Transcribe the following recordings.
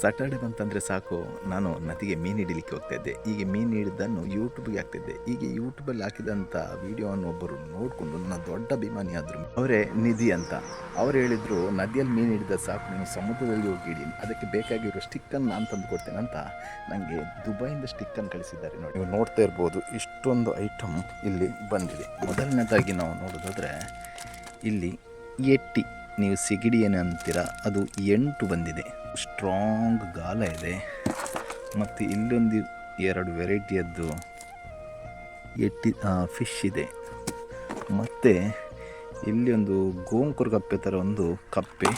Saturday ಬಂತಂದರೆ ಸಾಕು, ನಾನು ನದಿಗೆ ಮೀನು ಹಿಡಿಲಿಕ್ಕೆ ಹೋಗ್ತಾಯಿದ್ದೆ. ಹೀಗೆ ಮೀನು ಹಿಡಿದನ್ನು ಯೂಟ್ಯೂಬ್ಗೆ ಹಾಕ್ತಿದ್ದೆ. ಹೀಗೆ ಯೂಟ್ಯೂಬಲ್ಲಿ ಹಾಕಿದಂಥ ವೀಡಿಯೋವನ್ನು ಒಬ್ಬರು ನೋಡಿಕೊಂಡು ನನ್ನ ದೊಡ್ಡ ಅಭಿಮಾನಿ ಆದರು. ಅವರೇ ನಿಧಿ ಅಂತ. ಅವ್ರು ಹೇಳಿದರು, ನದಿಯಲ್ಲಿ ಮೀನು ಹಿಡಿದ ಸಾಕು, ನೀವು ಸಮುದ್ರದಲ್ಲಿ ಹೋಗಿ ಹಿಡಿ, ಅದಕ್ಕೆ ಬೇಕಾಗಿರೋ ಸ್ಟಿಕ್ಕನ್ನು ನಾನು ತಂದು ಕೊಡ್ತೇನೆ ಅಂತ ನನಗೆ ದುಬೈಯಿಂದ ಸ್ಟಿಕ್ಕನ್ನು ಕಳಿಸಿದ್ದಾರೆ. ನೋಡಿ, ನೀವು ನೋಡ್ತಾ ಇರ್ಬೋದು, ಇಷ್ಟೊಂದು ಐಟಮ್ ಇಲ್ಲಿ ಬಂದಿದೆ. ಮೊದಲನೇದಾಗಿ ನಾವು ನೋಡೋದಾದರೆ ಇಲ್ಲಿ ಎಟ್ಟಿ, ನೀವು ಸಿಗಡಿ ಏನು ಅಂತೀರ, ಅದು 8 ಬಂದಿದೆ. ಸ್ಟ್ರಾಂಗ್ ಗಾಲ ಇದೆ. ಮತ್ತು ಇಲ್ಲೊಂದು 2 ವೆರೈಟಿಯದ್ದು ಎಟ್ಟಿ ಫಿಶ್ ಇದೆ. ಮತ್ತು ಇಲ್ಲಿ ಒಂದು ಗೋಂಕುರ್ ಕಪ್ಪೆ ಥರ ಒಂದು ಕಪ್ಪೆ,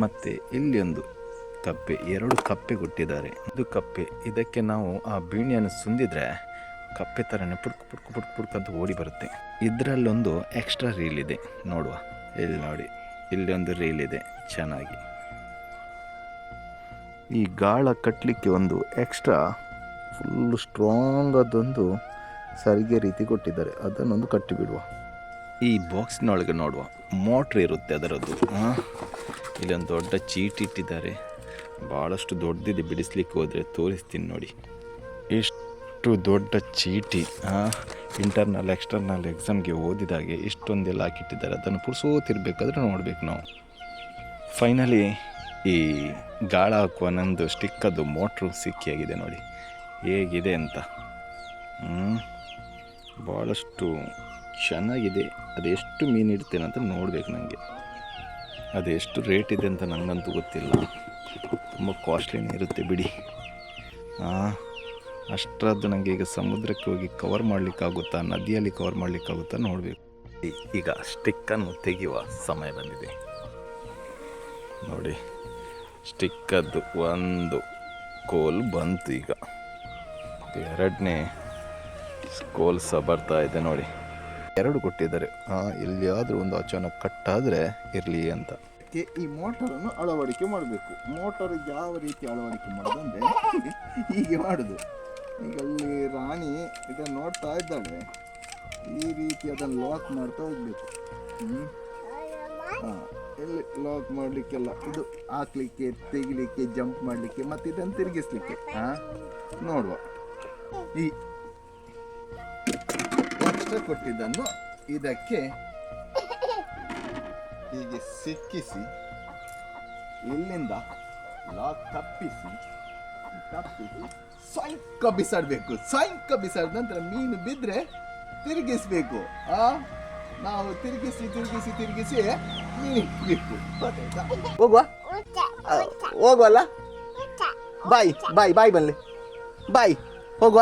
ಮತ್ತು ಇಲ್ಲಿ ಒಂದು ಕಪ್ಪೆ, 2 ಕಪ್ಪೆ ಕೊಟ್ಟಿದ್ದಾರೆ. ಇದು ಕಪ್ಪೆ, ಇದಕ್ಕೆ ನಾವು ಆ ಬೀಣಿಯನ್ನು ಸುಂದಿದ್ರೆ ಕಪ್ಪೆ ಥರನೇ ಪುಡ್ಕು ಪುಡ್ಕು ಪುಡ್ಕು ಪುಡ್ಕು ಅಂತ ಓಡಿ ಬರುತ್ತೆ. ಇದರಲ್ಲೊಂದು ಎಕ್ಸ್ಟ್ರಾ ರೀಲ್ ಇದೆ, ನೋಡುವ. ಇಲ್ಲಿ ನೋಡಿ, ಇಲ್ಲಿ ಒಂದು ರೀಲ್ ಇದೆ ಚೆನ್ನಾಗಿ. ಈ ಗಾಳ ಕಟ್ಟಲಿಕ್ಕೆ ಒಂದು ಎಕ್ಸ್ಟ್ರಾ ಫುಲ್ಲು ಸ್ಟ್ರಾಂಗ್ ಅದೊಂದು ಸರಿಗೆ ರೀತಿ ಕೊಟ್ಟಿದ್ದಾರೆ, ಅದನ್ನೊಂದು ಕಟ್ಟಿಬಿಡುವ. ಈ ಬಾಕ್ಸ್ನೊಳಗೆ ನೋಡುವ, ಮೋಟ್ರ್ ಇರುತ್ತೆ ಅದರದ್ದು. ಇಲ್ಲೊಂದು ದೊಡ್ಡ ಚೀಟಿ ಇಟ್ಟಿದ್ದಾರೆ, ಭಾಳಷ್ಟು ದೊಡ್ಡದಿದೆ. ಬಿಡಿಸ್ಲಿಕ್ಕೆ ಹೋದರೆ ತೋರಿಸ್ತೀನಿ ನೋಡಿ, ಎಷ್ಟು ದೊಡ್ಡ ಚೀಟಿ. ಇಂಟರ್ನಲ್ ಎಕ್ಸ್ಟರ್ನಲ್ ಎಕ್ಸಾಮ್ಗೆ ಓದಿದಾಗೆ ಇಷ್ಟೊಂದೆಲ್ಲ ಹಾಕಿಟ್ಟಿದ್ದಾರೆ. ಅದನ್ನು ಪುಡ್ಸೋತಿರ್ಬೇಕಾದ್ರೆ ನೋಡಬೇಕು ನಾವು. ಫೈನಲಿ ಈ ಗಾಳ ಹಾಕುವ ನಂದು ಸ್ಟಿಕ್ಕದ್ದು ಮೋಟ್ರು ಸಿಕ್ಕಿಯಾಗಿದೆ ನೋಡಿ ಹೇಗಿದೆ ಅಂತ. ಭಾಳಷ್ಟು ಚೆನ್ನಾಗಿದೆ. ಅದೆಷ್ಟು ಮೀನು ಇಡ್ತೇನೆ ಅಂತ ನೋಡಬೇಕು ನನಗೆ. ಅದೆಷ್ಟು ರೇಟ್ ಇದೆ ಅಂತ ನನಗಂತೂ ಗೊತ್ತಿಲ್ಲ. ತುಂಬ ಕಾಸ್ಟ್ಲಿನೇ ಇರುತ್ತೆ ಬಿಡಿ. ಅಷ್ಟರದ್ದು ನನಗೆ ಈಗ ಸಮುದ್ರಕ್ಕೆ ಹೋಗಿ ಕವರ್ ಮಾಡಲಿಕ್ಕಾಗುತ್ತಾ, ನದಿಯಲ್ಲಿ ಕವರ್ ಮಾಡಲಿಕ್ಕಾಗುತ್ತಾ ನೋಡಬೇಕು. ಈಗ ಸ್ಟಿಕ್ಕನ್ನು ತೆಗೆಯುವ ಸಮಯ ಬಂದಿದೆ ನೋಡಿ. ಸ್ಟಿಕ್ಕದ್ದು ಒಂದು ಕೋಲ್ ಬಂತು, ಈಗ 2ನೇ ಕೋಲ್ ಸಹ ಬರ್ತಾ ಇದೆ ನೋಡಿ. 2 ಕೊಟ್ಟಿದ್ದಾರೆ. ಎಲ್ಲಿಯಾದರೂ ಒಂದು ಅಚಾನಕ್ ಕಟ್ಟಾದರೆ ಇರಲಿ ಅಂತ. ಈ ಮೋಟರನ್ನು ಅಳವಡಿಕೆ ಮಾಡಬೇಕು. ಮೋಟರ್ ಯಾವ ರೀತಿ ಅಳವಡಿಕೆ ಮಾಡೋದಂದರೆ ಹೀಗೆ ಮಾಡೋದು. ಈಗ ಅಲ್ಲಿ ರಾಣಿ ಇದನ್ನು ನೋಡ್ತಾ ಇದ್ದಾಳೆ, ಈ ರೀತಿ ಅದನ್ನು ಲಾಕ್ ಮಾಡ್ತಾ ಹೋಗ್ಬೇಕು. ಇಲ್ಲಿ ಲಾಕ್ ಮಾಡಲಿಕ್ಕೆಲ್ಲ, ಇದು ಹಾಕ್ಲಿಕ್ಕೆ, ತೆಗಿಲಿಕ್ಕೆ, ಜಂಪ್ ಮಾಡಲಿಕ್ಕೆ, ಮತ್ತು ಇದನ್ನು ತಿರುಗಿಸ್ಲಿಕ್ಕೆ. ನೋಡುವ, ಈ ಎಕ್ಸ್ಟ್ರಾ ಕೊಟ್ಟಿದ್ದನ್ನು ಇದಕ್ಕೆ ಹೀಗೆ ಸಿಕ್ಕಿಸಿ, ಇಲ್ಲಿಂದ ಲಾಕ್ ತಪ್ಪಿಸಿ ಸಾಯಂಕ ಬಿಸಾಡಬೇಕು. ಸಾಯಂಕ ಬಿಸಾಡಿದ ನಂತರ ಮೀನು ಬಿದ್ದರೆ ತಿರುಗಿಸ್ಬೇಕು. ನಾವು ತಿರುಗಿಸಿ ಮೀನು ಇಟ್ಬೇಕು. ಹೋಗುವಲ್ಲ, ಬಾಯ್ ಬನ್ನಿ, ಬಾಯ್ ಹೋಗುವ.